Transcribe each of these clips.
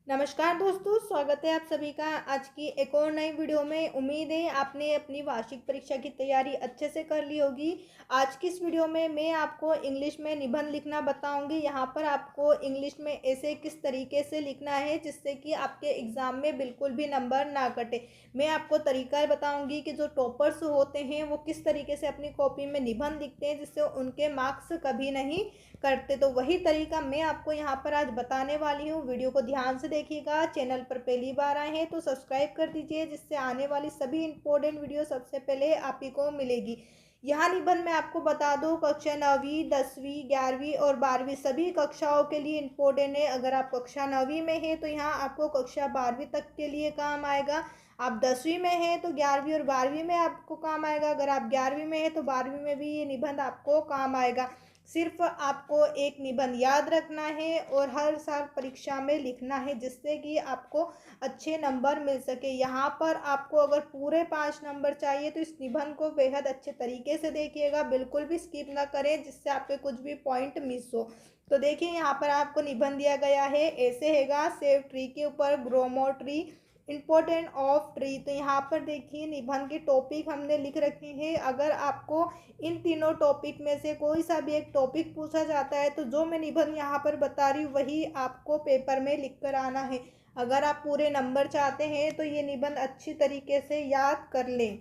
नमस्कार दोस्तों, स्वागत है आप सभी का आज की एक और नई वीडियो में। उम्मीद है आपने अपनी वार्षिक परीक्षा की तैयारी अच्छे से कर ली होगी। आज की इस वीडियो में मैं आपको इंग्लिश में निबंध लिखना बताऊंगी। यहाँ पर आपको इंग्लिश में ऐसे किस तरीके से लिखना है जिससे कि आपके एग्ज़ाम में बिल्कुल भी नंबर ना कटे। मैं आपको तरीका बताऊंगी कि जो टॉपर्स होते हैं वो किस तरीके से अपनी कॉपी में निबंध लिखते हैं जिससे उनके मार्क्स कभी नहीं करते। तो वही तरीका मैं आपको यहाँ पर आज बताने वाली हूँ। वीडियो को ध्यान से देखिएगा। चैनल पर पहली बार आए हैं तो सब्सक्राइब कर दीजिए जिससे आने वाली सभी इंपॉर्टेंट वीडियो सबसे पहले आप ही को मिलेगी। यहाँ निबंध मैं आपको बता दूँ, कक्षा 9वीं 10वीं 11वीं और 12वीं सभी कक्षाओं के लिए इम्पोर्टेंट है। अगर आप कक्षा 9वीं में हैं तो यहाँ आपको कक्षा 12वीं तक के लिए काम आएगा। आप 10वीं में हैं तो 11वीं और 12वीं में आपको काम आएगा। अगर आप 11वीं में हैं तो 12वीं में भी ये निबंध आपको काम आएगा। सिर्फ आपको एक निबंध याद रखना है और हर साल परीक्षा में लिखना है जिससे कि आपको अच्छे नंबर मिल सके। यहाँ पर आपको अगर पूरे 5 नंबर चाहिए तो इस निबंध को बेहद अच्छे तरीके से देखिएगा, बिल्कुल भी स्किप ना करें जिससे आपके कुछ भी पॉइंट मिस हो। तो देखिए यहाँ पर आपको निबंध दिया गया है, ऐसे हैगा। सेव ट्री के ऊपर grow more tree, important of tree. तो यहाँ पर देखिए निबंध के टॉपिक हमने लिख रखे हैं। अगर आपको इन तीनों टॉपिक में से कोई सा भी एक टॉपिक पूछा जाता है तो जो मैं निबंध यहाँ पर बता रही हूँ वही आपको पेपर में लिख कर आना है। अगर आप पूरे नंबर चाहते हैं तो ये निबंध अच्छी तरीके से याद कर लें।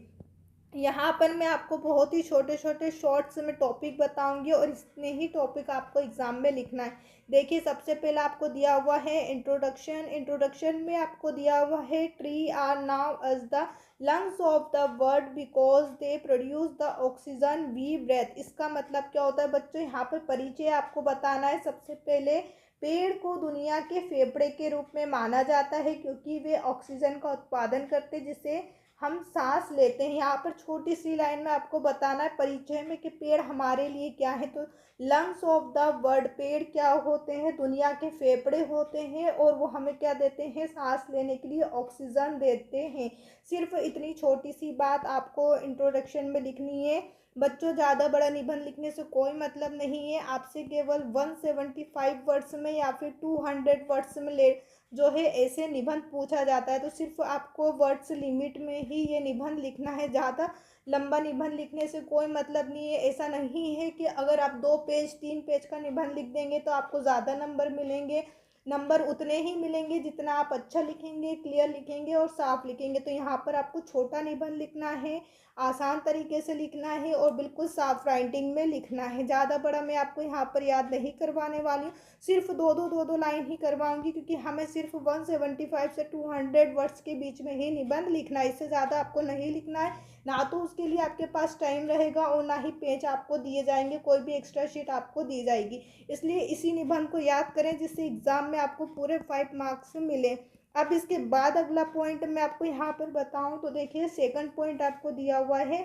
यहाँ पर मैं आपको बहुत ही छोटे छोटे शॉर्ट्स में टॉपिक बताऊंगी और इतने ही टॉपिक आपको एग्जाम में लिखना है। देखिए सबसे पहले आपको दिया हुआ है इंट्रोडक्शन। इंट्रोडक्शन में आपको दिया हुआ है tree are now as the lungs of the world because they produce the oxygen we breathe. इसका मतलब क्या होता है बच्चों, यहाँ पर परिचय आपको बताना है। सबसे पहले पेड़ को दुनिया के फेफड़े के रूप में माना जाता है क्योंकि वे ऑक्सीजन का उत्पादन करते हैं जिसे हम सांस लेते हैं। यहाँ पर छोटी सी लाइन में आपको बताना है परिचय में कि पेड़ हमारे लिए क्या है। तो लंग्स ऑफ द वर्ल्ड, पेड़ क्या होते हैं, दुनिया के फेफड़े होते हैं और वो हमें क्या देते हैं, सांस लेने के लिए ऑक्सीजन देते हैं। सिर्फ इतनी छोटी सी बात आपको इंट्रोडक्शन में लिखनी है बच्चों। ज़्यादा बड़ा निबंध लिखने से कोई मतलब नहीं है। आपसे केवल 175 वर्ड्स में या फिर 200 वर्ड्स में ले जो है ऐसे निबंध पूछा जाता है। तो सिर्फ आपको वर्ड्स लिमिट में ही ये निबंध लिखना है। ज़्यादा लंबा निबंध लिखने से कोई मतलब नहीं है। ऐसा नहीं है कि अगर आप 2 पेज 3 पेज का निबंध लिख देंगे तो आपको ज़्यादा नंबर मिलेंगे। नंबर उतने ही मिलेंगे जितना आप अच्छा लिखेंगे, क्लियर लिखेंगे और साफ लिखेंगे। तो यहाँ पर आपको छोटा निबंध लिखना है, आसान तरीके से लिखना है और बिल्कुल साफ राइटिंग में लिखना है। ज़्यादा बड़ा मैं आपको यहाँ पर याद नहीं करवाने वाली हूँ। सिर्फ दो दो लाइन ही करवाऊंगी क्योंकि हमें सिर्फ 175 से 200 वर्ड्स के बीच में ही निबंध लिखना है। इससे ज़्यादा आपको नहीं लिखना है। ना तो उसके लिए आपके पास टाइम रहेगा और ना ही पेज आपको दिए जाएंगे, कोई भी एक्स्ट्रा शीट आपको दी जाएगी। इसलिए इसी निबंध को याद करें जिससे एग्जाम में आपको पूरे 5 मार्क्स मिले। अब इसके बाद अगला पॉइंट मैं आपको यहाँ पर बताऊं तो देखिए सेकंड पॉइंट आपको दिया हुआ है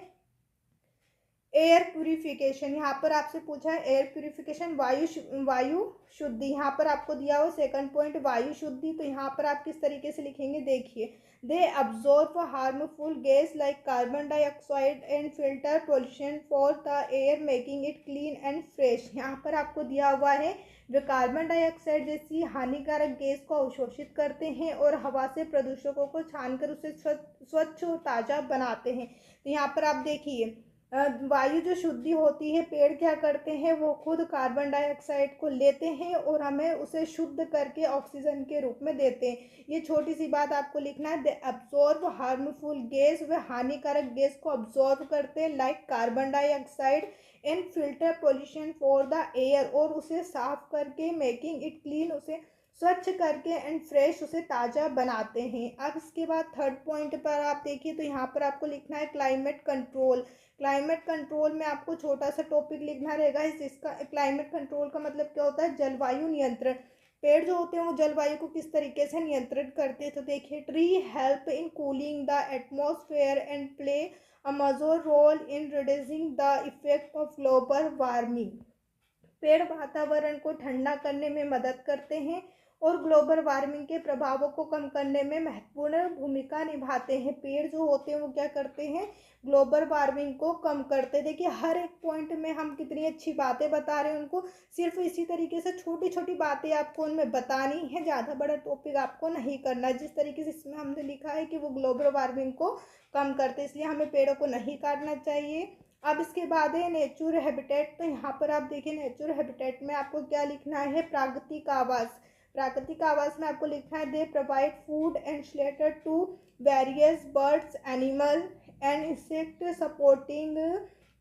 एयर प्यूरिफिकेशन। यहाँ पर आपसे पूछा है एयर प्यूरिफिकेशन, वायु शुद्धि। यहाँ पर आपको दिया हो सेकंड पॉइंट वायु शुद्धि। तो यहाँ पर आप किस तरीके से लिखेंगे देखिए, they absorb harmful gas like carbon dioxide and filter pollution for the air making it clean and fresh. यहाँ पर आपको दिया हुआ है वे कार्बन डाइऑक्साइड जैसी हानिकारक गैस को अवशोषित करते हैं और हवा से प्रदूषकों को छानकर उसे स्वच्छ और ताज़ा बनाते हैं। तो यहाँ पर आप देखिए वायु जो शुद्धि होती है, पेड़ क्या करते हैं, वो खुद कार्बन डाइऑक्साइड को लेते हैं और हमें उसे शुद्ध करके ऑक्सीजन के रूप में देते हैं। ये छोटी सी बात आपको लिखना है। दे अब्जॉर्ब हार्मफुल गैस, वे हानिकारक गैस को अब्जॉर्ब करते हैं like carbon dioxide and filter pollution for the air, और उसे साफ करके मेकिंग इट क्लीन, उसे स्वच्छ करके एंड फ्रेश, उसे ताज़ा बनाते हैं। अब इसके बाद थर्ड पॉइंट पर आप देखिए तो यहाँ पर आपको लिखना है क्लाइमेट कंट्रोल। क्लाइमेट कंट्रोल में आपको छोटा सा टॉपिक लिखना रहेगा। इसका क्लाइमेट कंट्रोल का मतलब क्या होता है, जलवायु नियंत्रण। पेड़ जो होते हैं वो जलवायु को किस तरीके से नियंत्रित करते हैं। तो देखिए tree help in cooling the atmosphere and play a major role in reducing the effect of global warming. पेड़ वातावरण को ठंडा करने में मदद करते हैं और ग्लोबल वार्मिंग के प्रभावों को कम करने में महत्वपूर्ण भूमिका निभाते हैं। पेड़ जो होते हैं वो क्या करते हैं, ग्लोबल वार्मिंग को कम करते। देखिए हर एक पॉइंट में हम कितनी अच्छी बातें बता रहे हैं उनको, सिर्फ इसी तरीके से छोटी छोटी बातें आपको उनमें बतानी है, ज़्यादा बड़ा टॉपिक आपको नहीं करना। जिस तरीके से इसमें हमने लिखा है कि वो ग्लोबल वार्मिंग को कम करते, इसलिए हमें पेड़ों को नहीं काटना चाहिए। अब इसके बाद है नेचर हैबिटेट। तो यहाँ पर आप देखिए नेचर हैबिटेट में आपको क्या लिखना है, प्राकृतिक आवास। प्राकृतिक आवास में आपको लिखना है, they provide food and shelter to various birds, animal and insect, supporting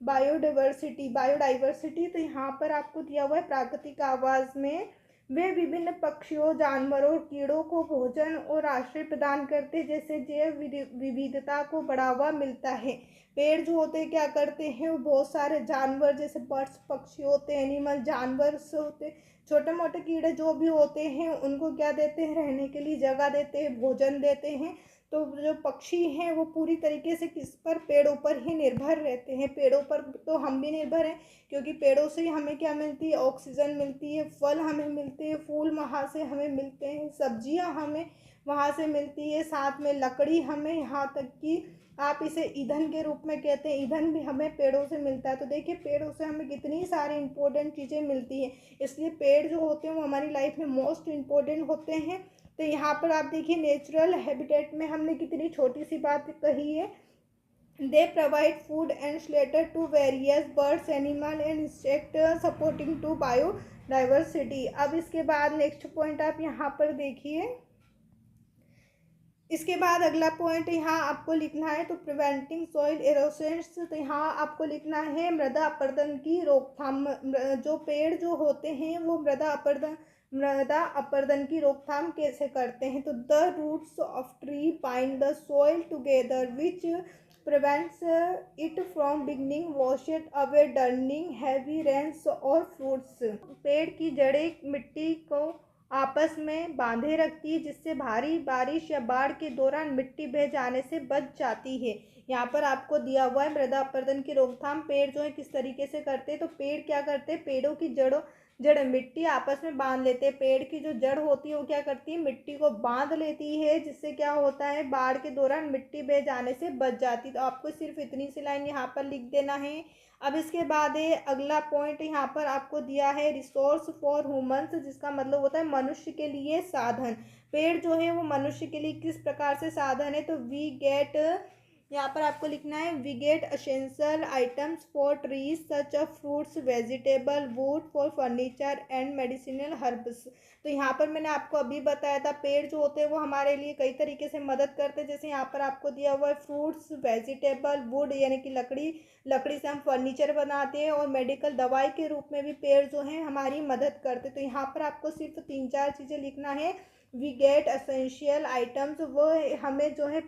biodiversity. तो यहाँ पर आपको दिया हुआ है प्राकृतिक आवास में वे विभिन्न पक्षियों, जानवरों और कीड़ों को भोजन और आश्रय प्रदान करते हैं, जैसे जैव विविधता को बढ़ावा मिलता है। पेड़ जो होते हैं क्या करते हैं, वो बहुत सारे जानवर जैसे बर्ड्स, पक्षी होते हैं, एनिमल जानवर होते हैं, छोटे मोटे कीड़े जो भी होते हैं उनको क्या देते हैं, रहने के लिए जगह देते हैं, भोजन देते हैं। तो जो पक्षी हैं वो पूरी तरीके से किस पर, पेड़ों पर ही निर्भर रहते हैं। पेड़ों पर तो हम भी निर्भर हैं, क्योंकि पेड़ों से हमें क्या मिलती है, ऑक्सीजन मिलती है, फल हमें मिलते हैं, फूल वहाँ से हमें मिलते हैं, सब्जियाँ हमें वहाँ से मिलती है, साथ में लकड़ी हमें, यहाँ तक कि आप इसे ईंधन के रूप में कहते हैं, ईंधन भी हमें पेड़ों से मिलता है। तो देखिए पेड़ों से हमें कितनी सारी इंपॉर्टेंट चीज़ें मिलती हैं, इसलिए पेड़ जो होते हैं वो हमारी लाइफ में मोस्ट इम्पोर्टेंट होते हैं। तो यहाँ पर आप देखिए नेचुरल हैबिटेट में हमने कितनी छोटी सी बात कही है, they provide food and shelter to various birds, animal and insect, supporting to biodiversity. अब इसके बाद नेक्स्ट पॉइंट आप यहाँ पर देखिए, इसके बाद अगला पॉइंट यहाँ आपको लिखना है, तो प्रिवेंटिंग सॉइल एरोशंस। तो यहाँ आपको लिखना है मृदा अपरदन की रोकथाम। जो पेड़ जो होते हैं वो मृदा अपरदन की रोकथाम कैसे करते हैं, तो the roots of tree bind the soil together which prevents it from beginning washed away during heavy rains और फ्रूट्स। पेड़ की जड़ें मिट्टी को आपस में बांधे रखती है, जिससे भारी बारिश या बाढ़ के दौरान मिट्टी बह जाने से बच जाती है। यहाँ पर आपको दिया हुआ है मृदा अपरदन की रोकथाम पेड़ जो है किस तरीके से करते हैं। तो पेड़ क्या करते हैं, पेड़ों की जड़ मिट्टी आपस में बांध लेते हैं। पेड़ की जो जड़ होती है वो क्या करती है, मिट्टी को बांध लेती है, जिससे क्या होता है, बाढ़ के दौरान मिट्टी बह जाने से बच जाती है। तो आपको सिर्फ इतनी सी लाइन यहाँ पर लिख देना है। अब इसके बाद है अगला पॉइंट, यहाँ पर आपको दिया है रिसोर्स फॉर ह्यूमंस, जिसका मतलब होता है मनुष्य के लिए साधन। पेड़ जो है वो मनुष्य के लिए किस प्रकार से साधन है, तो वी गेट, यहाँ पर आपको लिखना है, we get essential items for trees such a fruits, vegetable, wood for furniture and medicinal herbs. तो यहाँ पर मैंने आपको अभी बताया था पेड़ जो होते हैं वो हमारे लिए कई तरीके से मदद करते हैं। जैसे यहाँ पर आपको दिया हुआ है फ्रूट्स, वेजिटेबल, वुड यानी कि लकड़ी से हम फर्नीचर बनाते हैं, और मेडिकल दवाई के रूप में भी पेड़ जो हैं हमारी मदद करते। तो यहाँ पर आपको सिर्फ 3-4 चीज़ें लिखना है। वी गेट एसेंशियल आइटम्स, वो हमें जो है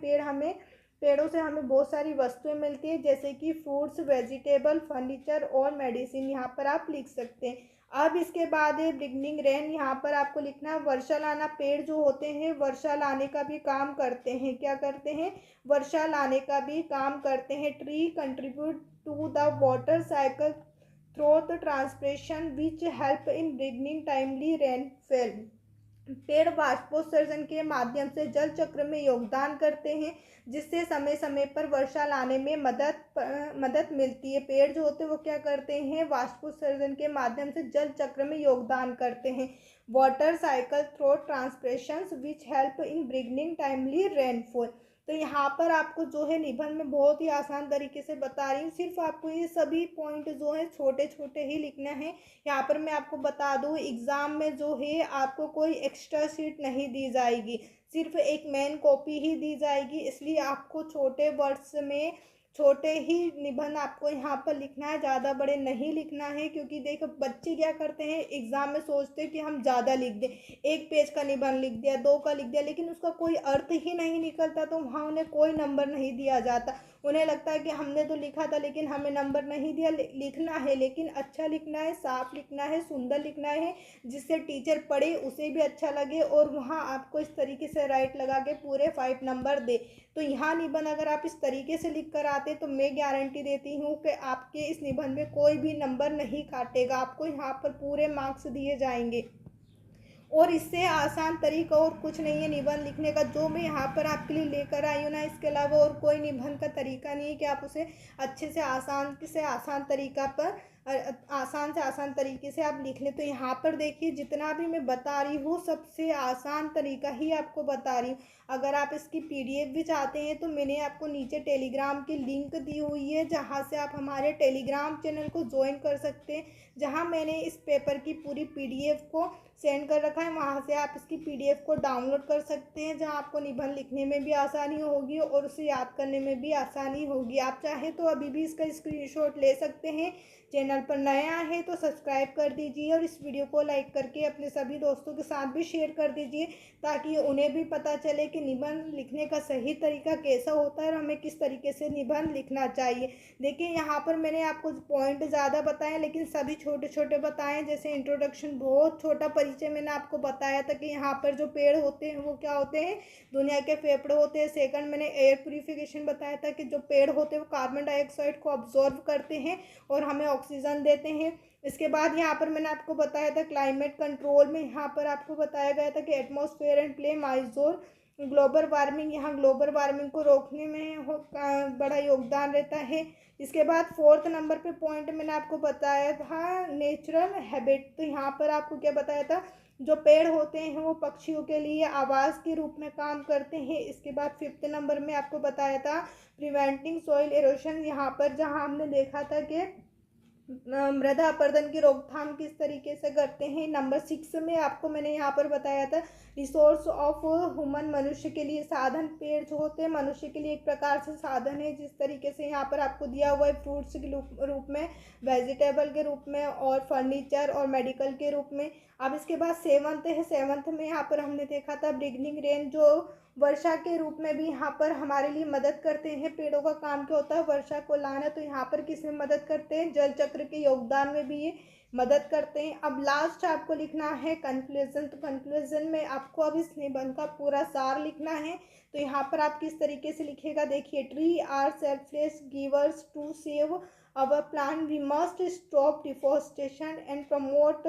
पेड़ों से हमें बहुत सारी वस्तुएं मिलती है, जैसे कि फ्रूट्स, वेजिटेबल, फर्नीचर और मेडिसिन, यहाँ पर आप लिख सकते हैं। अब इसके बाद है बिगनिंग रेन, यहाँ पर आपको लिखना है वर्षा लाना। पेड़ जो होते हैं वर्षा लाने का भी काम करते हैं, क्या करते हैं, वर्षा लाने का भी काम करते हैं। Tree contribute to the water cycle through the transpiration which help in bringing timely rainfall. पेड़ वाष्पोत्सर्जन के माध्यम से जल चक्र में योगदान करते हैं, जिससे समय समय पर वर्षा लाने में मदद मिलती है। पेड़ जो होते हैं वो क्या करते हैं, वाष्पोत्सर्जन के माध्यम से जल चक्र में योगदान करते हैं। Water cycle through transpirations which help in bringing timely rainfall. तो यहाँ पर आपको जो है निबंध में बहुत ही आसान तरीके से बता रही हूँ, सिर्फ आपको ये सभी पॉइंट जो है छोटे छोटे ही लिखना है। यहाँ पर मैं आपको बता दूँ एग्ज़ाम में जो है आपको कोई एक्स्ट्रा शीट नहीं दी जाएगी, सिर्फ एक मेन कॉपी ही दी जाएगी, इसलिए आपको छोटे वर्ड्स में छोटे ही निबंध आपको यहाँ पर लिखना है, ज़्यादा बड़े नहीं लिखना है। क्योंकि देखो बच्चे क्या करते हैं एग्ज़ाम में, सोचते हैं कि हम ज़्यादा लिख दें, 1 पेज का निबंध लिख दिया, 2 का लिख दिया, लेकिन उसका कोई अर्थ ही नहीं निकलता, तो वहाँ उन्हें कोई नंबर नहीं दिया जाता। उन्हें लगता है कि हमने तो लिखा था लेकिन हमें नंबर नहीं दिया। लिखना है लेकिन अच्छा लिखना है, साफ लिखना है, सुंदर लिखना है, जिससे टीचर पढ़े उसे भी अच्छा लगे, और वहाँ आपको इस तरीके से राइट लगा के पूरे 5 नंबर दे। तो यहाँ निबंध अगर आप इस तरीके से लिख कर आते तो मैं गारंटी देती हूँ कि आपके इस निबंध में कोई भी नंबर नहीं काटेगा, आपको यहाँ पर पूरे मार्क्स दिए जाएंगे। और इससे आसान तरीका और कुछ नहीं है निबंध लिखने का, जो मैं यहाँ पर आपके लिए लेकर आई हूँ ना, इसके अलावा और कोई निबंध का तरीका नहीं है कि आप उसे अच्छे से आसान तरीका पर आसान से आसान तरीके से आप लिख लें। तो यहाँ पर देखिए जितना भी मैं बता रही हूँ सबसे आसान तरीका ही आपको बता रही हूँ। अगर आप इसकी पीडीएफ भी चाहते हैं तो मैंने आपको नीचे टेलीग्राम की लिंक दी हुई है, जहाँ से आप हमारे टेलीग्राम चैनल को ज्वाइन कर सकते हैं, जहाँ मैंने इस पेपर की पूरी पीडीएफ को सेंड कर रखा है। वहाँ से आप इसकी पीडीएफ को डाउनलोड कर सकते हैं, जहाँ आपको निबंध लिखने में भी आसानी होगी और उसे याद करने में भी आसानी होगी। आप चाहें तो अभी भी इसका स्क्रीनशॉट ले सकते हैं। चैनल पर नया है तो सब्सक्राइब कर दीजिए और इस वीडियो को लाइक करके अपने सभी दोस्तों के साथ भी शेयर कर दीजिए, ताकि उन्हें भी पता चले कि निबंध लिखने का सही तरीका कैसा होता है और हमें किस तरीके से निबंध लिखना चाहिए। देखिए यहाँ पर मैंने आपको पॉइंट ज़्यादा बताए, लेकिन सभी छोटे छोटे बताए। जैसे इंट्रोडक्शन बहुत छोटा परिचय मैंने आपको बताया था कि यहाँ पर जो पेड़ होते हैं वो क्या होते हैं, दुनिया के फेफड़े होते हैं। सेकंड मैंने एयर प्यूरिफिकेशन बताया था कि जो पेड़ होते हैं वो कार्बन डाइऑक्साइड को ऑब्जॉर्व करते हैं और हमें ऑक्सीजन देते हैं। इसके बाद यहाँ पर मैंने आपको बताया था क्लाइमेट कंट्रोल में, यहाँ पर आपको बताया गया था कि atmosphere and play major global warming, यहाँ ग्लोबल वार्मिंग को रोकने में बड़ा योगदान रहता है। इसके बाद फोर्थ नंबर पे पॉइंट मैंने आपको बताया था नेचुरल हैबिट। तो यहाँ पर आपको क्या बताया था, जो पेड़ होते हैं वो पक्षियों के लिए आवास के रूप में काम करते हैं। इसके बाद फिफ्थ नंबर में आपको बताया था प्रिवेंटिंग सॉइल एरोशन, यहाँ पर जहाँ हमने देखा था कि मृदा अपरदन की रोकथाम किस तरीके से करते हैं। नंबर 6 में आपको मैंने यहाँ पर बताया था रिसोर्स ऑफ ह्यूमन, मनुष्य के लिए साधन। पेड़ जो होते हैं मनुष्य के लिए एक प्रकार से साधन है, जिस तरीके से यहाँ पर आपको दिया हुआ है फ्रूट्स के रूप में, वेजिटेबल के रूप में और फर्नीचर और मेडिकल के रूप में। अब इसके बाद सेवंथ है, सेवंथ में यहाँ पर हमने देखा था बिगनिंग रेन, जो वर्षा के रूप में भी यहाँ पर हमारे लिए मदद करते हैं। पेड़ों का काम क्या होता है, वर्षा को लाना। तो यहाँ पर किस में मदद करते हैं, जल चक्र के योगदान में भी ये मदद करते हैं। अब लास्ट आपको लिखना है कंक्लूजन। तो कंक्लूजन में आपको अब इस निबंध का पूरा सार लिखना है। तो यहाँ पर आप किस तरीके से लिखेगा, देखिए tree are selfless givers, to save our plan we must stop deforestation and promote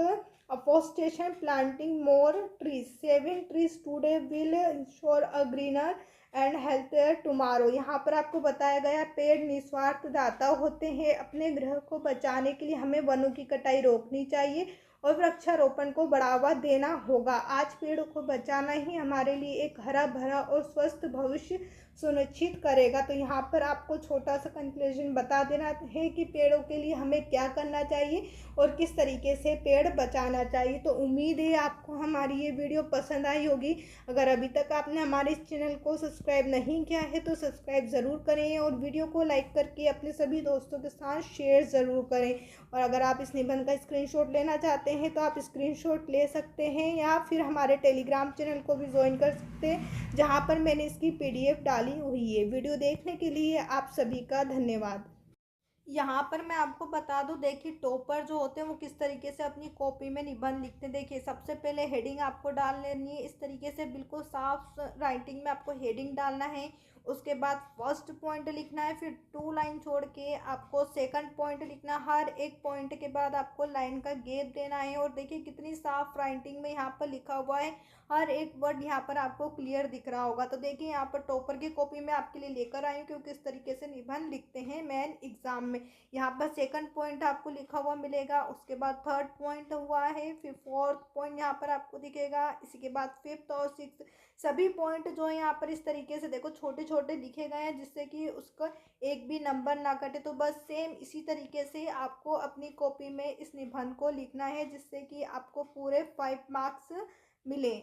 afforestation, planting more trees, saving trees today will ensure a greener and healthier tomorrow. यहाँ पर आपको बताया गया पेड़ निस्वार्थ दाता होते हैं। अपने ग्रह को बचाने के लिए हमें वनों की कटाई रोकनी चाहिए और वृक्षारोपण को बढ़ावा देना होगा। आज पेड़ों को बचाना ही हमारे लिए एक हरा भरा और स्वस्थ भविष्य सुनिश्चित करेगा। तो यहाँ पर आपको छोटा सा कंक्लूजन बता देना है कि पेड़ों के लिए हमें क्या करना चाहिए और किस तरीके से पेड़ बचाना चाहिए। तो उम्मीद है आपको हमारी ये वीडियो पसंद आई होगी। अगर अभी तक आपने हमारे इस चैनल को सब्सक्राइब नहीं किया है तो सब्सक्राइब ज़रूर करें और वीडियो को लाइक करके अपने सभी दोस्तों के साथ शेयर ज़रूर करें। और अगर आप इस निबंध का स्क्रीनशॉट लेना चाहते हैं तो आप स्क्रीनशॉट ले सकते हैं, या फिर हमारे टेलीग्राम चैनल को भी ज्वाइन कर सकते हैं, जहाँ पर मैंने इसकी पीडीएफ डाली हुई है। वीडियो देखने के लिए आप सभी का धन्यवाद। यहाँ पर मैं आपको बता दूं, देखिए टॉपर जो होते हैं वो किस तरीके से अपनी कॉपी में निबंध लिखते हैं। देखिए सबसे पहले हेडिंग आपको डाल लेनी है, इस तरीके से बिल्कुल साफ राइटिंग में आपको हेडिंग डालना है। उसके बाद फर्स्ट पॉइंट लिखना है, फिर 2 लाइन छोड़ के आपको सेकंड पॉइंट लिखना। हर एक पॉइंट के बाद आपको लाइन का गैप देना है। और देखिए कितनी साफ राइटिंग में यहाँ पर लिखा हुआ है, हर एक वर्ड यहाँ पर आपको क्लियर दिख रहा होगा। तो देखिए यहाँ पर टॉपर की कॉपी में आपके लिए लेकर आई हूँ क्योंकि इस तरीके से निबंध लिखते हैं मेन एग्जाम में। यहाँ पर सेकंड पॉइंट आपको लिखा हुआ मिलेगा, उसके बाद थर्ड पॉइंट हुआ है, फिर फोर्थ पॉइंट यहाँ पर आपको दिखेगा, इसी के बाद फिफ्थ और सिक्स्थ। सभी पॉइंट जो है यहाँ पर इस तरीके से देखो छोटे छोटे लिखे गए हैं, जिससे कि उसका एक भी नंबर ना कटे। तो बस सेम इसी तरीके से आपको अपनी कॉपी में इस निबंध को लिखना है, जिससे कि आपको पूरे 5 मार्क्स मिले।